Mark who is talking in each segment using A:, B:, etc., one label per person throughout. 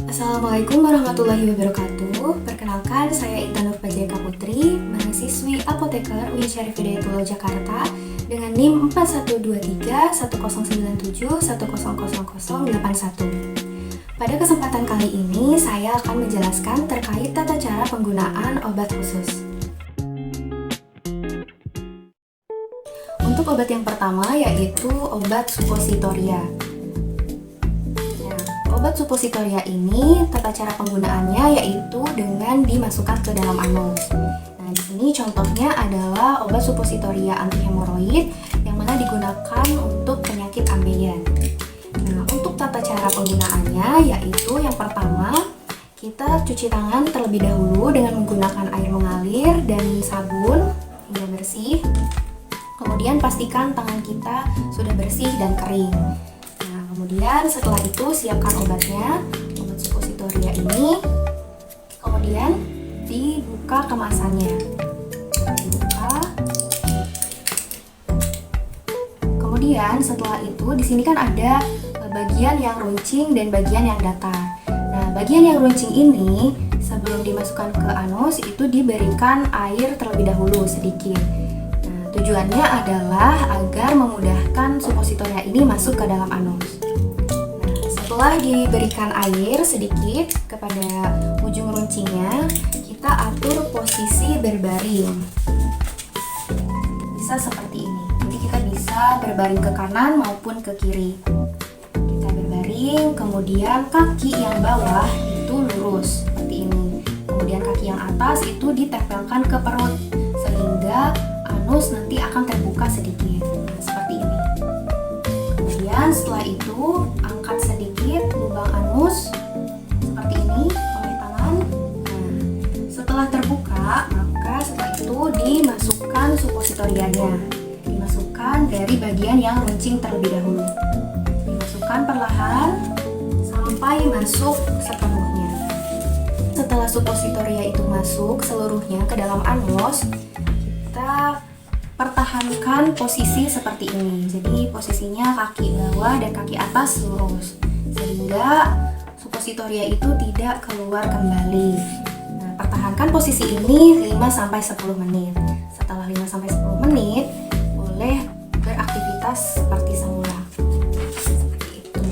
A: Assalamualaikum warahmatullahi wabarakatuh. Perkenalkan, saya Intan Nurfajrika Putri, mahasiswi Apoteker UIN Syarif Hidayatullah Jakarta dengan NIM 4123100001. Pada kesempatan kali ini, saya akan menjelaskan terkait tata cara penggunaan obat khusus. Untuk obat yang pertama yaitu obat suppositoria. Obat suppositoria ini tata cara penggunaannya yaitu dengan dimasukkan ke dalam anus. Nah, di sini contohnya adalah obat suppositoria antihemoroid yang mana digunakan untuk penyakit ambeien. Nah, untuk tata cara penggunaannya yaitu yang pertama, kita cuci tangan terlebih dahulu dengan menggunakan air mengalir dan sabun hingga bersih. Kemudian pastikan tangan kita sudah bersih dan kering. Kemudian setelah itu siapkan obatnya, obat suppositoria ini. Kemudian dibuka kemasannya. Dibuka. Kemudian setelah itu di sini kan ada bagian yang runcing dan bagian yang datar. Nah, bagian yang runcing ini sebelum dimasukkan ke anus itu diberikan air terlebih dahulu sedikit. Nah, tujuannya adalah agar memudahkan suppositoria ini masuk ke dalam anus. Setelah diberikan air sedikit kepada ujung runcingnya, kita atur posisi berbaring. Bisa seperti ini. Jadi kita bisa berbaring ke kanan maupun ke kiri. Kita berbaring, kemudian kaki yang bawah itu lurus seperti ini. Kemudian kaki yang atas itu ditempelkan ke perut sehingga anus nanti akan terbuka sedikit. Nah, seperti ini. Kemudian setelah itu angkat sedikit lubang anus seperti ini oleh tangan. Nah, setelah terbuka, maka setelah itu dimasukkan suppositorianya. Dimasukkan dari bagian yang runcing terlebih dahulu. Dimasukkan perlahan sampai masuk sepenuhnya. Setelah suppositoria itu masuk seluruhnya ke dalam anus, kita pertahankan posisi seperti ini. Jadi posisinya kaki bawah dan kaki atas lurus sehingga suppositoria itu tidak keluar kembali. Nah, pertahankan posisi ini 5-10 menit. Setelah 5-10 menit boleh beraktivitas seperti semula. Seperti itu.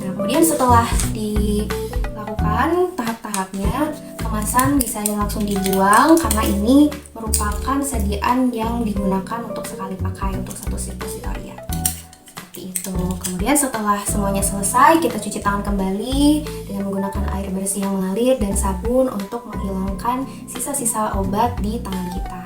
A: Nah, kemudian setelah dilakukan tahap-tahapnya, kemasan bisa langsung dibuang karena ini merupakan sediaan yang digunakan untuk sekali pakai untuk satu suppositoria. Seperti itu. Kemudian setelah semuanya selesai, kita cuci tangan kembali dengan menggunakan air bersih yang mengalir dan sabun untuk menghilangkan sisa-sisa obat di tangan kita.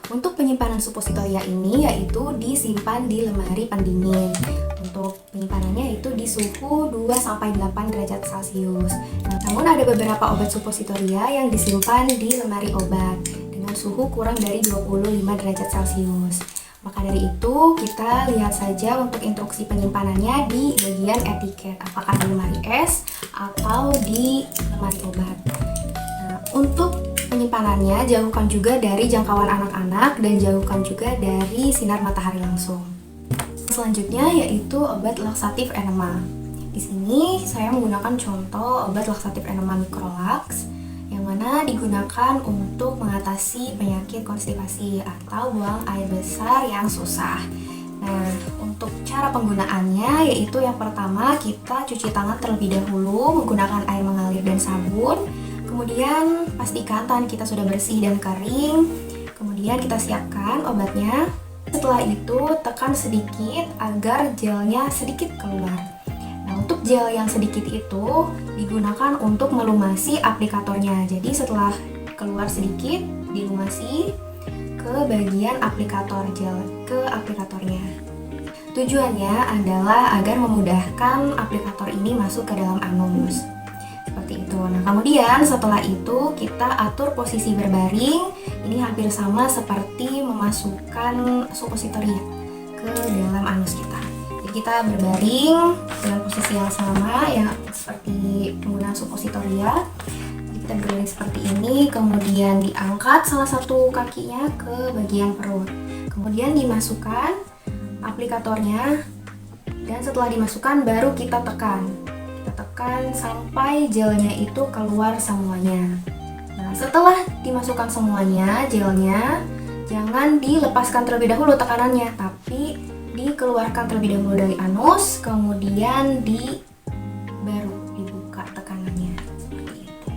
A: Untuk penyimpanan suppositoria ini yaitu disimpan di lemari pendingin. Untuk penyimpanannya itu di suhu 2-8 derajat Celcius. Nah, namun ada beberapa obat suppositoria yang disimpan di lemari obat dengan suhu kurang dari 25 derajat Celcius. Maka dari itu, kita lihat saja untuk instruksi penyimpanannya di bagian etiket, apakah di lemari es atau di lemari obat. Nah, untuk penyimpanannya jauhkan juga dari jangkauan anak-anak dan jauhkan juga dari sinar matahari langsung. Selanjutnya yaitu obat laksatif enema. Di sini saya menggunakan contoh obat laksatif enema Microlax yang mana digunakan untuk mengatasi penyakit konstipasi atau buang air besar yang susah. Nah, untuk cara penggunaannya yaitu yang pertama kita cuci tangan terlebih dahulu menggunakan air mengalir dan sabun. Kemudian pastikan tangan kita sudah bersih dan kering. Kemudian kita siapkan obatnya. Setelah itu tekan sedikit agar gelnya sedikit keluar. Nah, untuk gel yang sedikit itu digunakan untuk melumasi aplikatornya. Jadi setelah keluar sedikit dilumasi ke bagian aplikator gel, ke aplikatornya. Tujuannya adalah agar memudahkan aplikator ini masuk ke dalam anus. Seperti itu. Nah, kemudian setelah itu kita atur posisi berbaring. Ini hampir sama seperti memasukkan suppositoria ke dalam anus kita. Jadi kita berbaring dengan posisi yang sama ya seperti penggunaan suppositoria. Jadi kita berbaring seperti ini, kemudian diangkat salah satu kakinya ke bagian perut. Kemudian dimasukkan aplikatornya dan setelah dimasukkan baru kita tekan. masukkan sampai gelnya itu keluar semuanya. Nah, setelah dimasukkan semuanya gelnya, jangan dilepaskan terlebih dahulu tekanannya, tapi dikeluarkan terlebih dahulu dari anus, kemudian baru dibuka tekanannya seperti itu.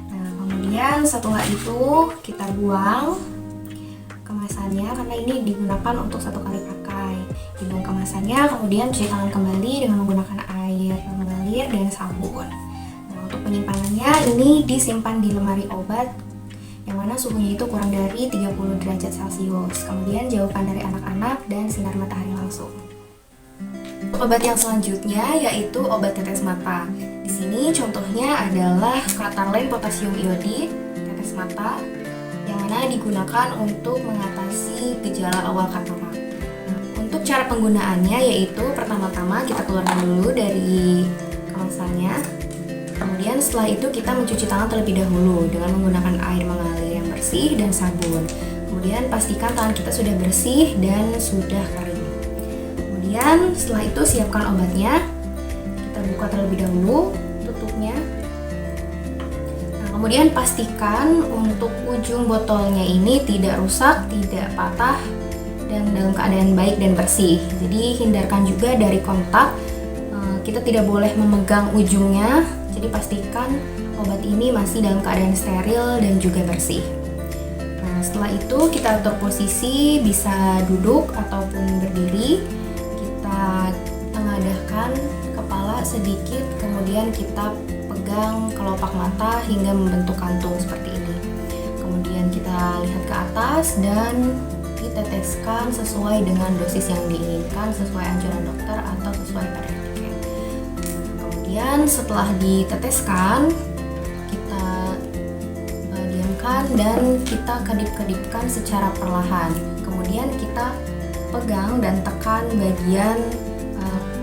A: Nah, kemudian setelah itu kita buang kemasannya karena ini digunakan untuk 1 kali pakai. Dibuang kemasannya, kemudian cuci tangan kembali dengan menggunakan air mengalir dan sabun. Nah, untuk penyimpanannya ini disimpan di lemari obat yang mana suhunya itu kurang dari 30 derajat Celcius. Kemudian jauhkan dari anak-anak dan sinar matahari langsung. Obat yang selanjutnya yaitu obat tetes mata. Di sini contohnya adalah Catalane Potasium Iodide tetes mata yang mana digunakan untuk mengatasi gejala awal katarak. Untuk cara penggunaannya yaitu pertama-tama kita keluarkan dulu dari kemasannya. Kemudian setelah itu kita mencuci tangan terlebih dahulu dengan menggunakan air mengalir yang bersih dan sabun. Kemudian pastikan tangan kita sudah bersih dan sudah kering. Kemudian setelah itu siapkan obatnya. Kita buka terlebih dahulu tutupnya. Kemudian pastikan untuk ujung botolnya ini tidak rusak, tidak patah, dan dalam keadaan baik dan bersih. Jadi hindarkan juga dari kontak. Kita tidak boleh memegang ujungnya. Jadi pastikan obat ini masih dalam keadaan steril dan juga bersih. Nah, setelah itu kita atur posisi, bisa duduk ataupun berdiri. Kita tengadahkan kepala sedikit, kemudian kita pegang kelopak mata hingga membentuk kantung seperti ini. Kemudian kita lihat ke atas dan diteteskan sesuai dengan dosis yang diinginkan, sesuai anjuran dokter atau sesuai pada etiket. Kemudian setelah diteteskan, kita diamkan dan kita kedip-kedipkan secara perlahan. Kemudian kita pegang dan tekan bagian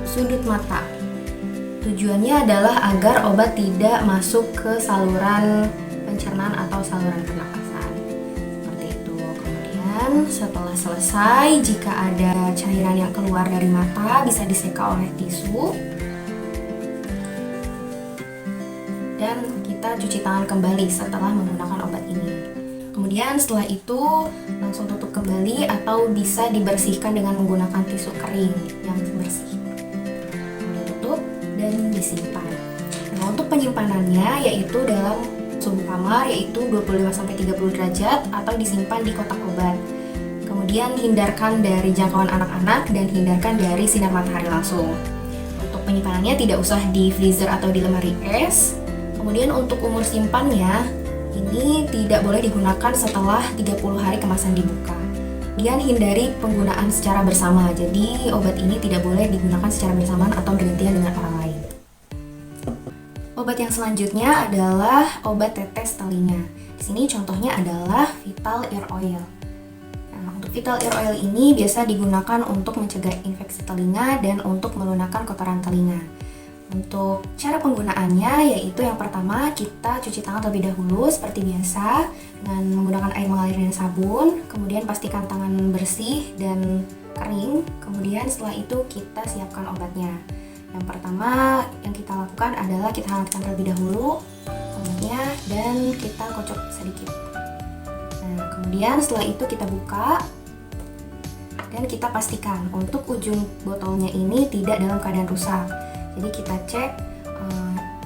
A: sudut mata. Tujuannya adalah agar obat tidak masuk ke saluran pencernaan atau saluran pernapasan. Seperti itu. Kemudian setelah selesai, jika ada cairan yang keluar dari mata bisa diseka oleh tisu. Dan kita cuci tangan kembali setelah menggunakan obat ini. Kemudian setelah itu langsung tutup kembali atau bisa dibersihkan dengan menggunakan tisu kering yang bersih. Dan disimpan. Nah, untuk penyimpanannya yaitu dalam suhu kamar yaitu 25-30 derajat atau disimpan di kotak obat. Kemudian hindarkan dari jangkauan anak-anak dan hindarkan dari sinar matahari langsung. Untuk penyimpanannya tidak usah di freezer atau di lemari es. Kemudian untuk umur simpannya ini tidak boleh digunakan setelah 30 hari kemasan dibuka. Kemudian hindari penggunaan secara bersama. Jadi obat ini tidak boleh digunakan secara bersamaan atau bergantian dengan orang lain. Obat yang selanjutnya adalah obat tetes telinga. Di sini contohnya adalah Vital Ear Oil. Nah, untuk Vital Ear Oil ini biasa digunakan untuk mencegah infeksi telinga dan untuk melunakkan kotoran telinga. Untuk cara penggunaannya yaitu yang pertama kita cuci tangan terlebih dahulu seperti biasa dengan menggunakan air mengalir dan sabun. Kemudian pastikan tangan bersih dan kering. Kemudian setelah itu kita siapkan obatnya. Yang pertama yang kita lakukan adalah kita hangatkan terlebih dahulu obatnya dan kita kocok sedikit. Nah, kemudian setelah itu kita buka dan kita pastikan untuk ujung botolnya ini tidak dalam keadaan rusak. Jadi kita cek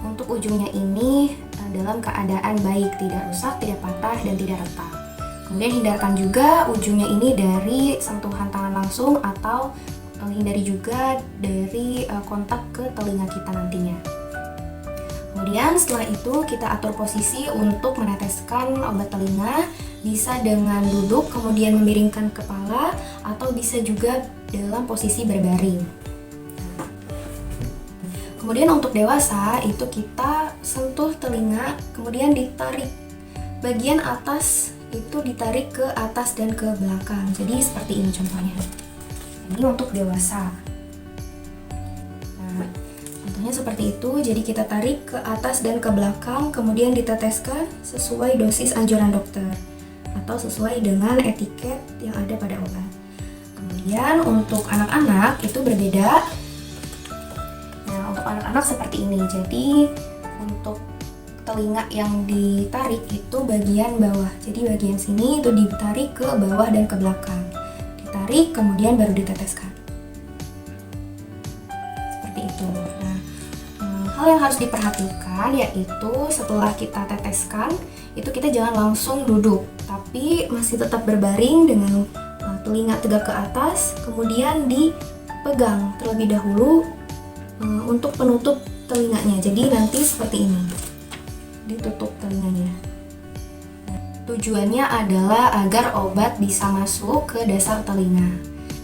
A: untuk ujungnya ini dalam keadaan baik, tidak rusak, tidak patah, dan tidak retak. Kemudian hindarkan juga ujungnya ini dari sentuhan tangan langsung atau hindari juga dari kontak ke telinga kita nantinya. Kemudian setelah itu kita atur posisi untuk meneteskan obat telinga, bisa dengan duduk kemudian memiringkan kepala atau bisa juga dalam posisi berbaring. Kemudian untuk dewasa itu kita sentuh telinga, kemudian ditarik bagian atas itu ditarik ke atas dan ke belakang. Jadi seperti ini contohnya. Ini untuk dewasa. Nah, contohnya seperti itu. Jadi kita tarik ke atas dan ke belakang, kemudian diteteskan sesuai dosis anjuran dokter atau sesuai dengan etiket yang ada pada obat. Kemudian untuk anak-anak itu berbeda. Untuk anak-anak anak-anak seperti ini. Jadi untuk telinga yang ditarik itu bagian bawah. Jadi bagian sini itu ditarik ke bawah dan ke belakang. Ditarik kemudian baru diteteskan. Seperti itu. Nah, hal yang harus diperhatikan yaitu setelah kita teteskan itu kita jangan langsung duduk, tapi masih tetap berbaring dengan telinga tegak ke atas, kemudian dipegang terlebih dahulu untuk penutup telinganya. Jadi nanti seperti ini, ditutup telinganya. Tujuannya adalah agar obat bisa masuk ke dasar telinga,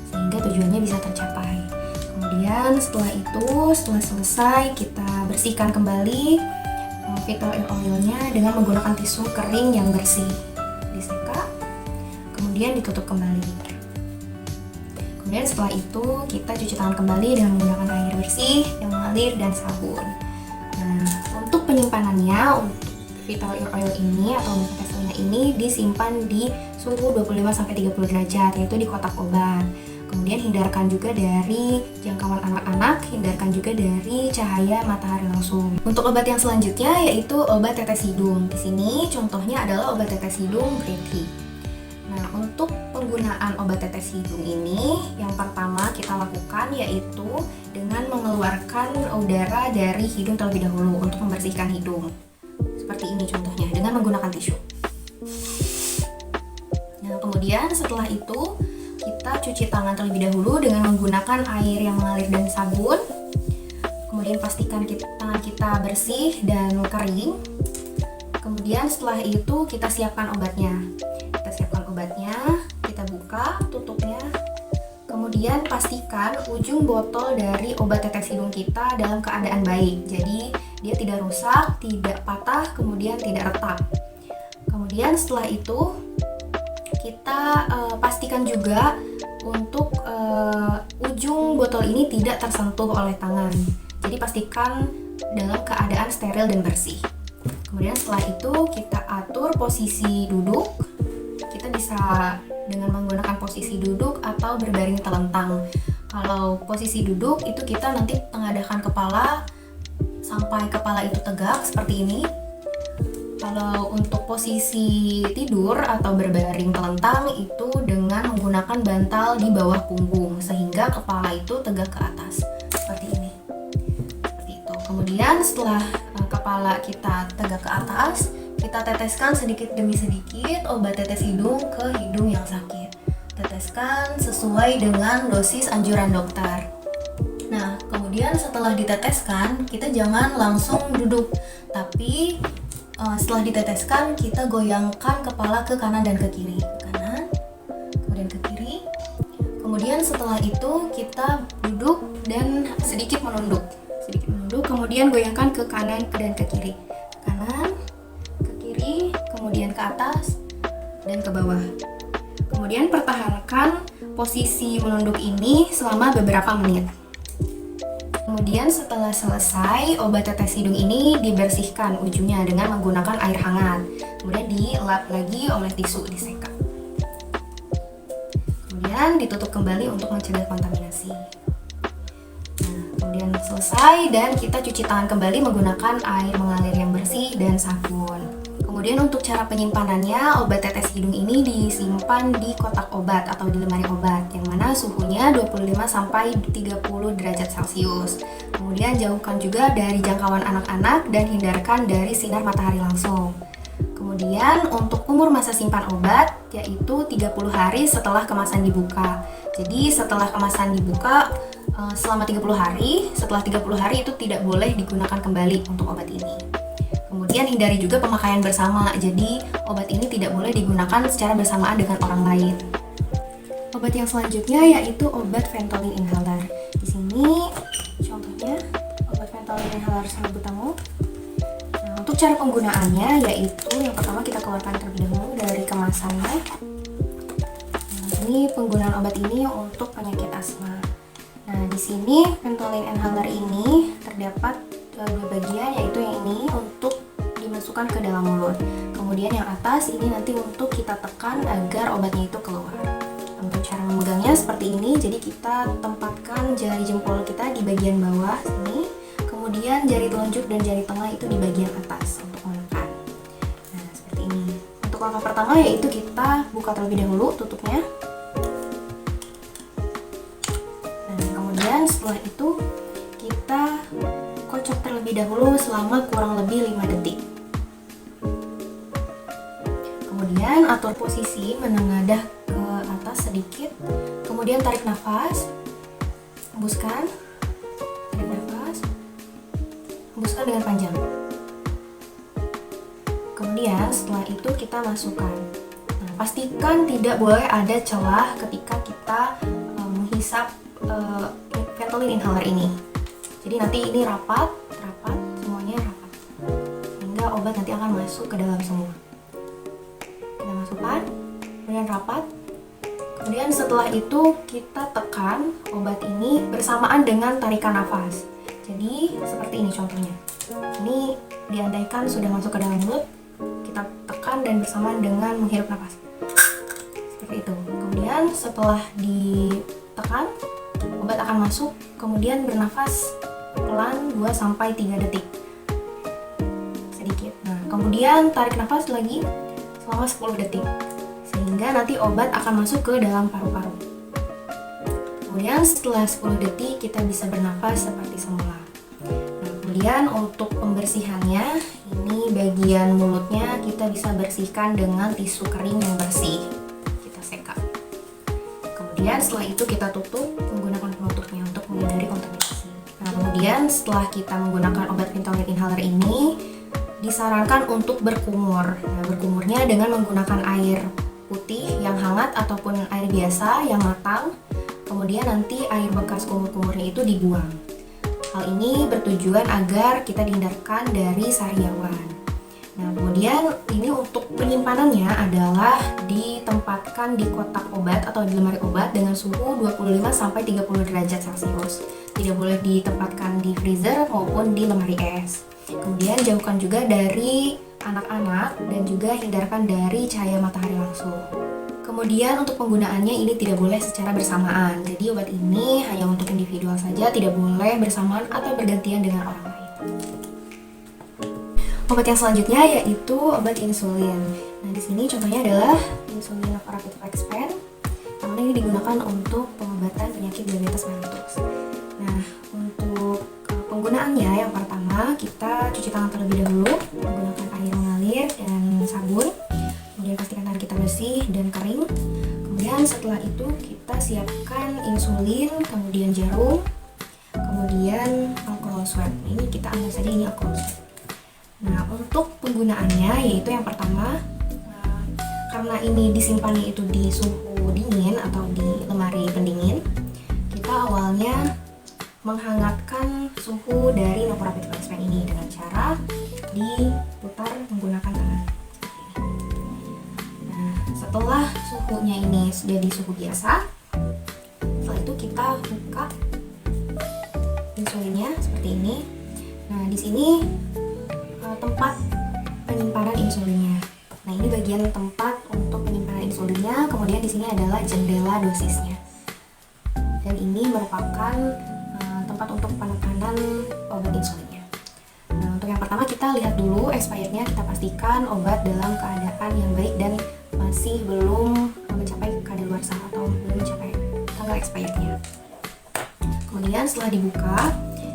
A: sehingga tujuannya bisa tercapai. Kemudian setelah itu, setelah selesai, kita bersihkan kembali fetal air oilnya dengan menggunakan tisu kering yang bersih. Diseka, kemudian ditutup kembali. Kemudian setelah itu kita cuci tangan kembali dengan menggunakan air bersih yang mengalir dan sabun. Nah, untuk penyimpanannya, untuk fetal air oil ini atau tetes telinga ini disimpan di suhu 25-30 derajat, yaitu di kotak obat. Kemudian hindarkan juga dari jangkauan anak-anak, hindarkan juga dari cahaya matahari langsung. Untuk obat yang selanjutnya yaitu obat tetes hidung. Di sini contohnya adalah obat tetes hidung Breti. Nah, untuk penggunaan obat tetes hidung ini, yang pertama kita lakukan yaitu dengan mengeluarkan udara dari hidung terlebih dahulu untuk membersihkan hidung. Seperti ini contohnya, dengan menggunakan tisu. Nah, kemudian setelah itu kita cuci tangan terlebih dahulu dengan menggunakan air yang mengalir dan sabun. Kemudian pastikan tangan kita bersih dan kering. Kemudian setelah itu kita siapkan obatnya. Kita siapkan obatnya, kita buka tutupnya. Kemudian pastikan ujung botol dari obat tetes hidung kita dalam keadaan baik. Jadi dia tidak rusak, tidak patah, kemudian tidak retak. Kemudian setelah itu kita pastikan juga untuk ujung botol ini tidak tersentuh oleh tangan. Jadi pastikan dalam keadaan steril dan bersih. Kemudian setelah itu kita atur posisi duduk. Kita bisa dengan menggunakan posisi duduk atau berbaring telentang. Kalau posisi duduk itu kita nanti tengadahkan kepala sampai kepala itu tegak seperti ini. Kalau untuk posisi tidur atau berbaring telentang itu dengan menggunakan bantal di bawah punggung sehingga kepala itu tegak ke atas seperti ini. Seperti itu. Kemudian setelah kepala kita tegak ke atas, kita teteskan sedikit demi sedikit obat tetes hidung ke hidung yang sakit. Teteskan sesuai dengan dosis anjuran dokter. Nah, kemudian setelah diteteskan, kita jangan langsung duduk, tapi setelah diteteskan, kita goyangkan kepala ke kanan dan ke kiri. Ke kanan, kemudian ke kiri. Kemudian setelah itu kita duduk dan sedikit menunduk. Kemudian goyangkan ke kanan dan ke kiri. Kanan, ke kiri, kemudian ke atas, dan ke bawah. Kemudian pertahankan posisi menunduk ini selama beberapa menit. Kemudian setelah selesai, obat tetes hidung ini dibersihkan ujungnya dengan menggunakan air hangat. Kemudian dilap lagi oleh tisu, diseka. Kemudian ditutup kembali untuk mencegah kontaminasi. Nah, kemudian selesai dan kita cuci tangan kembali menggunakan air mengalir yang bersih dan sabun. Kemudian untuk cara penyimpanannya, obat tetes hidung ini disimpan di kotak obat atau di lemari obat yang mana suhunya 25-30 derajat Celcius. Kemudian jauhkan juga dari jangkauan anak-anak dan hindarkan dari sinar matahari langsung. Kemudian untuk umur masa simpan obat yaitu 30 hari setelah kemasan dibuka. Jadi setelah kemasan dibuka selama 30 hari, setelah 30 hari itu tidak boleh digunakan kembali untuk obat ini. Kemudian hindari juga pemakaian bersama, jadi obat ini tidak boleh digunakan secara bersamaan dengan orang lain. Obat yang selanjutnya yaitu obat Ventolin inhaler. Di sini contohnya obat Ventolin inhaler salbutamol. Nah, untuk cara penggunaannya yaitu yang pertama kita keluarkan terlebih dahulu dari kemasannya. Nah, ini penggunaan obat ini untuk penyakit asma. Nah, di sini Ventolin inhaler ini terdapat dua bagian, yaitu yang ini untuk dimasukkan ke dalam mulut. Kemudian yang atas ini nanti untuk kita tekan agar obatnya itu keluar. Untuk cara memegangnya seperti ini, jadi kita tempatkan jari jempol kita di bagian bawah sini. Kemudian jari telunjuk dan jari tengah itu di bagian atas untuk menekan. Nah, seperti ini. Untuk langkah pertama yaitu kita buka terlebih dahulu tutupnya. Nah, kemudian setelah itu kita kocok terlebih dahulu selama kurang lebih 5 detik. Kemudian atur posisi menengadah ke atas sedikit. Kemudian tarik nafas. Hembuskan. Tarik nafas. Hembuskan dengan panjang. Kemudian setelah itu kita masukkan. Nah, pastikan tidak boleh ada celah ketika kita menghisap Ventolin inhaler ini. Jadi nanti ini rapat, semuanya rapat. Sehingga obat nanti akan masuk ke dalam semua. Kita masukkan, kemudian rapat. Kemudian setelah itu kita tekan obat ini bersamaan dengan tarikan nafas. Jadi seperti ini contohnya. Ini diandaikan sudah masuk ke dalam mulut, kita tekan dan bersamaan dengan menghirup nafas. Seperti itu. Kemudian setelah ditekan, obat akan masuk, kemudian bernafas pelan 2-3 detik. Sedikit. Nah, kemudian tarik nafas lagi selama 10 detik. Sehingga nanti obat akan masuk ke dalam paru-paru. Kemudian setelah 10 detik kita bisa bernafas seperti semula. Nah, kemudian untuk pembersihannya, ini bagian mulutnya kita bisa bersihkan dengan tisu kering yang bersih. Kita seka. Kemudian setelah itu kita tutup menggunakan penutupnya untuk menghindari kontaminasi. Nah, kemudian setelah kita menggunakan obat Ventolin inhaler ini, disarankan untuk berkumur. Nah, berkumurnya dengan menggunakan air putih yang hangat ataupun air biasa yang matang. Kemudian nanti air bekas kumur-kumurnya itu dibuang. Hal ini bertujuan agar kita dihindarkan dari sariawan. Nah, kemudian ini untuk penyimpanannya adalah ditempatkan di kotak obat atau di lemari obat dengan suhu 25-30 derajat Celcius. Tidak boleh ditempatkan di freezer maupun di lemari es. Kemudian jauhkan juga dari anak-anak dan juga hindarkan dari cahaya matahari langsung. Kemudian untuk penggunaannya ini tidak boleh secara bersamaan. Jadi obat ini hanya untuk individual saja, tidak boleh bersamaan atau bergantian dengan orang lain. Obat yang selanjutnya yaitu obat insulin. Nah, di sini contohnya adalah insulin rapid expand. Yang ini digunakan untuk pengobatan penyakit diabetes mellitus. Nah, untuk penggunaannya yang pertama kita cuci tangan terlebih dahulu menggunakan air mengalir dan sabun. Kemudian pastikan tangan kita bersih dan kering. Kemudian setelah itu kita siapkan insulin, kemudian jarum, kemudian alkohol swab. Ini kita ambil saja ini alkohol swab. Nah, untuk penggunaannya yaitu yang pertama, karena ini disimpannya itu di suhu dingin atau di lemari pendingin, kita awalnya menghangatkan suhu dari Rapid Expand ini dengan cara diputar menggunakan tangan. Nah, setelah suhunya ini sudah di suhu biasa, setelah itu kita buka insulinnya seperti ini. Nah, di sini tempat penyimpanan insulinnya. Nah, ini bagian tempat untuk penyimpanan insulinnya. Kemudian di sini adalah jendela dosisnya. Dan ini merupakan tempat untuk penekanan obat insulinnya. Nah, untuk yang pertama kita lihat dulu expirednya, kita pastikan obat dalam keadaan yang baik dan masih belum mencapai kadaluarsa atau belum mencapai tanggal expirednya. Kemudian setelah dibuka,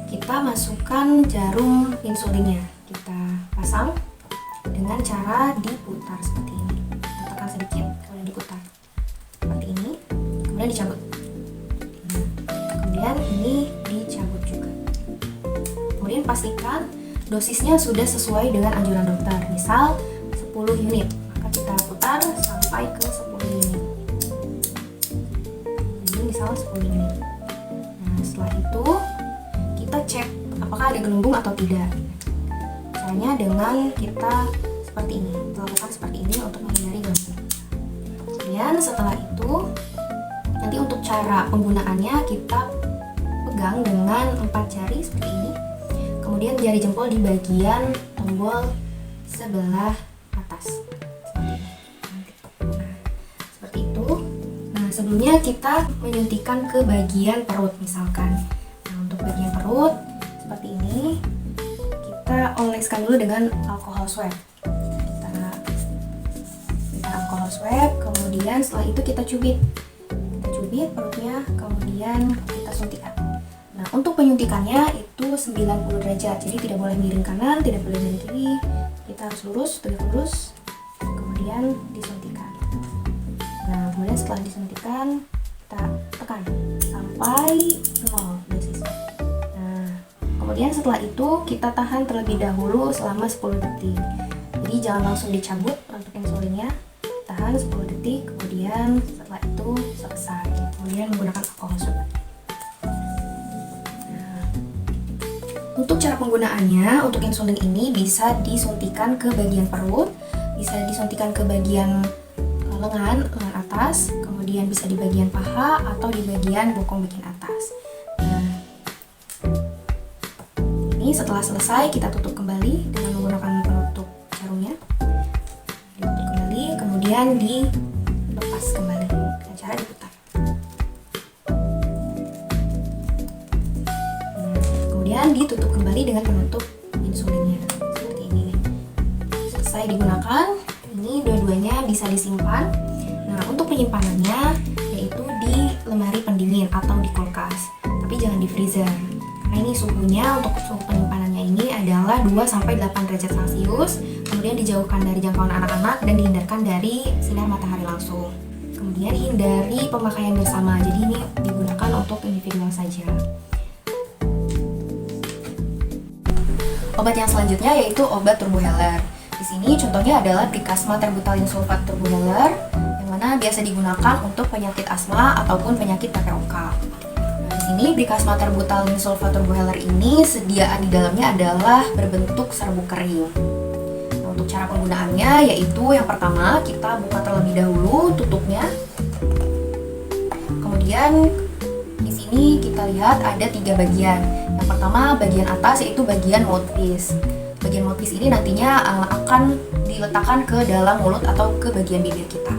A: kita masukkan jarum insulinnya. Kita pasang dengan cara diputar seperti ini. Kita tekan sedikit, kemudian diputar seperti ini, kemudian dicabut. Kemudian ini dicabut juga. Kemudian pastikan dosisnya sudah sesuai dengan anjuran dokter. Misal 10 unit, maka kita putar sampai ke 10 unit. Ini misal 10 unit. Nah, setelah itu kita cek apakah ada gelembung atau tidak. Caranya dengan kita seperti ini, melakukan seperti ini untuk menghindari gelembung. Kemudian setelah itu, nanti untuk cara penggunaannya kita pegang dengan 4 jari seperti ini. Kemudian jari jempol di bagian tombol sebelah atas. Seperti itu. Nah, sebelumnya kita menyuntikkan ke bagian perut misalkan. Nah, untuk bagian perut seperti ini. kita oleskan dulu dengan alkohol swab. Kita berikan alkohol swab, kemudian setelah itu kita cubit perutnya, kemudian kita suntikan. Nah, untuk penyuntikannya itu 90 derajat, jadi tidak boleh miring kanan, tidak boleh miring kiri, kita harus lurus, tegak lurus, kemudian disuntikan. Nah, kemudian setelah disuntikan kita tekan sampai 0 dosisnya. Nah, kemudian setelah itu kita tahan terlebih dahulu selama 10 detik. Jadi jangan langsung dicabut untuk insulinnya, tahan 10 detik, kemudian setelah itu selesai. Kemudian menggunakan alkohol swab. Nah, untuk cara penggunaannya, untuk insulin ini bisa disuntikan ke bagian perut, bisa disuntikan ke bagian lengan atas, kemudian bisa di bagian paha atau di bagian bokong bagian atas. Nah, ini setelah selesai kita tutup kembali dengan menggunakan penutup jarumnya. Ditutup kembali, kemudian dilepas kembali dengan cara diputar. Nah, kemudian ditutup kembali dengan penutup insulinnya seperti ini. Selesai digunakan, ini dua-duanya bisa disimpan. Nah, untuk penyimpanannya yaitu di lemari pendingin atau di kulkas, tapi jangan di freezer. Karena ini suhunya, untuk suhu penyimpanannya ini adalah 2-8 derajat Celcius. Kemudian dijauhkan dari jangkauan anak-anak dan dihindarkan dari sinar matahari langsung. Kemudian hindari pemakaian bersama. Jadi ini digunakan untuk individual saja. Obat yang selanjutnya yaitu obat turbohealer. Di sini contohnya adalah Brikasma Terbutalin Sulfat Turbohealer, yang mana biasa digunakan untuk penyakit asma ataupun penyakit PPOK. Nah, di sini Brikasma Terbutalin Sulfat Turbohealer ini sediaan di dalamnya adalah berbentuk serbuk kering. Nah, untuk cara penggunaannya yaitu yang pertama kita buka terlebih dahulu tutupnya. Kemudian di sini kita lihat ada 3 bagian. Yang pertama bagian atas yaitu bagian mouthpiece. Bagian mouthpiece ini nantinya akan diletakkan ke dalam mulut atau ke bagian bibir kita.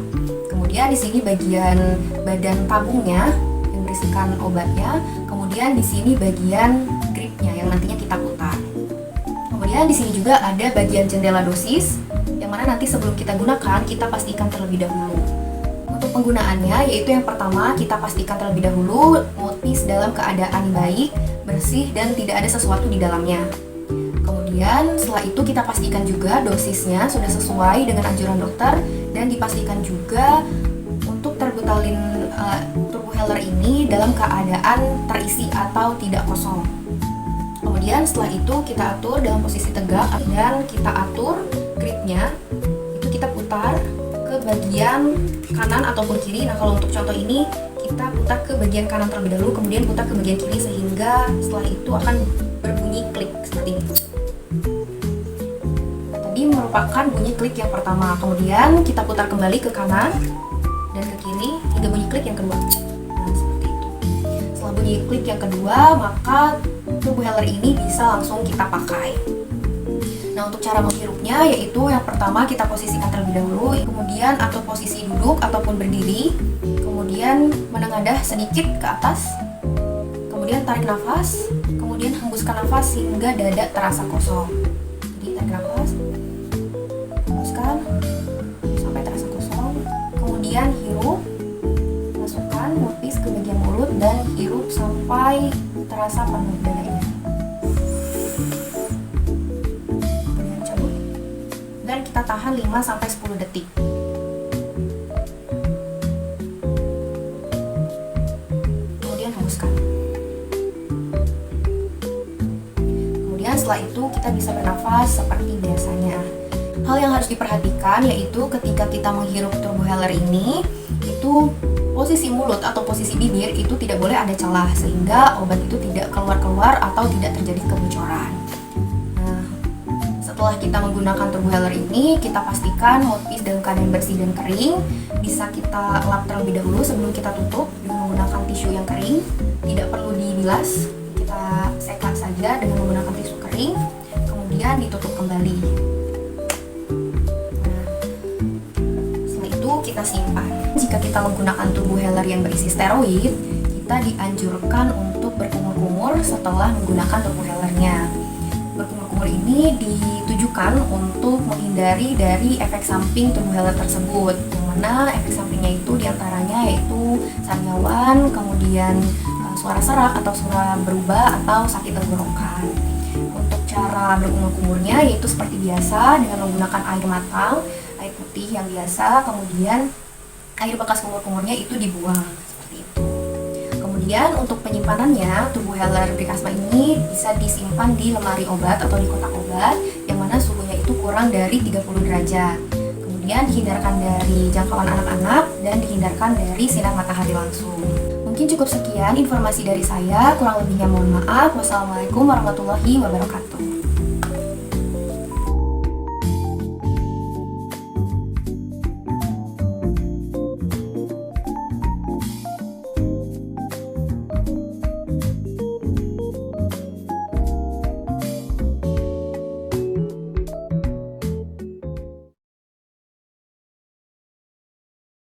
A: Kemudian di sini bagian badan tabungnya yang berisikan obatnya. Kemudian di sini bagian gripnya yang nantinya kita putar. Kemudian di sini juga ada bagian jendela dosis yang mana nanti sebelum kita gunakan kita pastikan terlebih dahulu. Untuk penggunaannya yaitu yang pertama kita pastikan terlebih dahulu mouthpiece dalam keadaan baik, bersih dan tidak ada sesuatu di dalamnya. Kemudian setelah itu kita pastikan juga dosisnya sudah sesuai dengan anjuran dokter dan dipastikan juga untuk terbutalin turbohealer ini dalam keadaan terisi atau tidak kosong. Kemudian setelah itu kita atur dalam posisi tegak dan kita atur gripnya itu kita putar ke bagian kanan ataupun kiri. Nah, kalau untuk contoh ini kita putar ke bagian kanan terlebih dahulu, kemudian putar ke bagian kiri sehingga setelah itu akan berbunyi klik seperti ini. Merupakan bunyi klik yang pertama, kemudian kita putar kembali ke kanan dan ke kiri hingga bunyi klik yang kedua. Nah, seperti itu. Setelah bunyi klik yang kedua, maka turbohealer ini bisa langsung kita pakai. Nah, untuk cara menghirupnya yaitu yang pertama kita posisikan terlebih dahulu, kemudian atur posisi duduk ataupun berdiri, kemudian menengadah sedikit ke atas, kemudian tarik nafas, kemudian hembuskan nafas hingga dada terasa kosong. Jadi tarik nafas, hembuskan sampai terasa kosong, kemudian hirup, masukkan mouthpiece ke bagian mulut dan hirup sampai terasa penuh dadanya. Kemudian cabut dan kita tahan 5-10 detik. Kemudian hembuskan. Kemudian setelah itu kita bisa bernafas seperti biasanya. Hal yang harus diperhatikan yaitu ketika kita menghirup turbohealer ini, itu posisi mulut atau posisi bibir itu tidak boleh ada celah sehingga obat itu tidak keluar-keluar atau tidak terjadi kebocoran. Nah, setelah kita menggunakan turbohealer ini, kita pastikan mouthpiece dalam keadaan bersih dan kering. Bisa kita lap terlebih dahulu sebelum kita tutup dengan menggunakan tisu yang kering. Tidak perlu dibilas, kita sekat saja dengan menggunakan tisu kering, kemudian ditutup kembali. Kita simpan. Jika kita menggunakan turbohealer yang berisi steroid, kita dianjurkan untuk berkumur-kumur setelah menggunakan turbohealernya. Berkumur-kumur kumur ini ditujukan untuk menghindari dari efek samping tubuh hewan tersebut, yang mana efek sampingnya itu diantaranya yaitu sariawan, kemudian suara serak atau suara berubah atau sakit tenggorokan. Untuk cara berkumur-kumurnya yaitu seperti biasa dengan menggunakan air matang, air putih yang biasa, kemudian air bekas kumur-kumurnya itu dibuang seperti itu. Kemudian untuk penyimpanannya, tubuh Heller Brick Asthma ini bisa disimpan di lemari obat atau di kotak obat yang mana suhunya itu kurang dari 30 derajat. Kemudian dihindarkan dari jangkauan anak-anak dan dihindarkan dari sinar matahari langsung. Mungkin cukup sekian informasi dari saya, kurang lebihnya mohon maaf. Wassalamualaikum warahmatullahi wabarakatuh.